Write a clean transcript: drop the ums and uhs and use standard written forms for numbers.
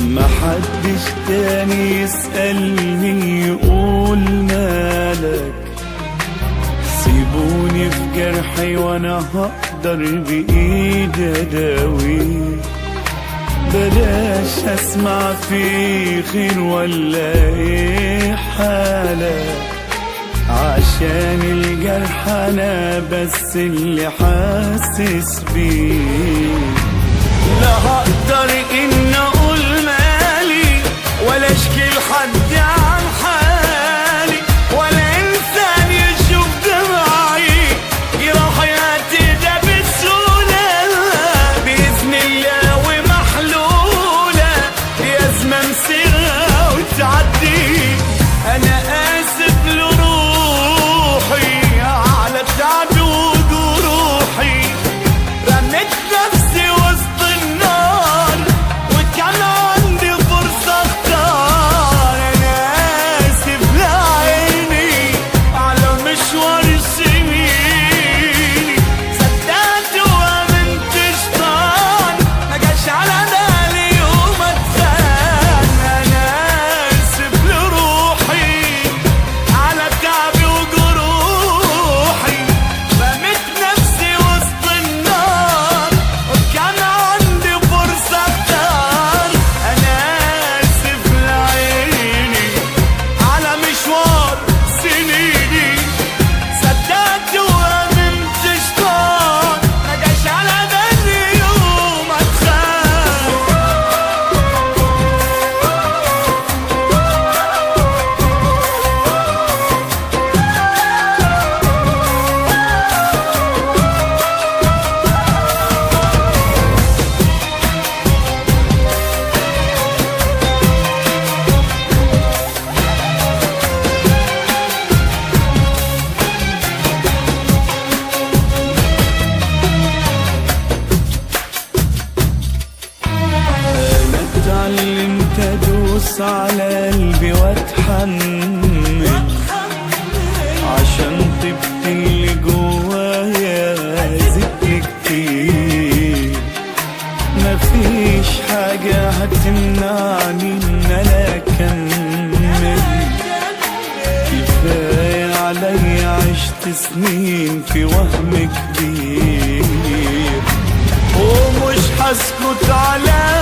محدش تاني يسألني يقول مالك، سيبوني في جرحي وانا هقدر بايدي اداويه. بلاش اسمع في خير ولا ايه حالك، عشان الجرح انا بس اللي حاسس بيه. لا هقدر ان اقول مالي ولا اشكي لحد عن حالي، ولا انسان يشوف دمعي يروح يعتدى بسهولة. باذن الله ومحلولة بأزمة مسيرها وتعدي. انا اسف لروحي على تعب وجروحي، رميت نفسي وسط النار وكان عندي فرصة اختار. انا اسف لعيني على مشوار سنيني، صدقت وامنت شطان ما جاش على بالي يوم اتخان. انا اسف لروحي على تعبي وجروحي، رميت نفسي وسط النار وكان عندي فرصة اختار. انا اسف لعيني على مشوار سنيني، صدقت وامنت شطان ما جاش على بالي يوم اتخان. انا اتعلمت ادوس على قلبي واتحمل، عشان طبت اللي جوايا زدني كتير. مفيش حاجة هتمنعني ان انا اكمل، كفاية عليا عشت سنين في وهم كبير، ومش هسكت على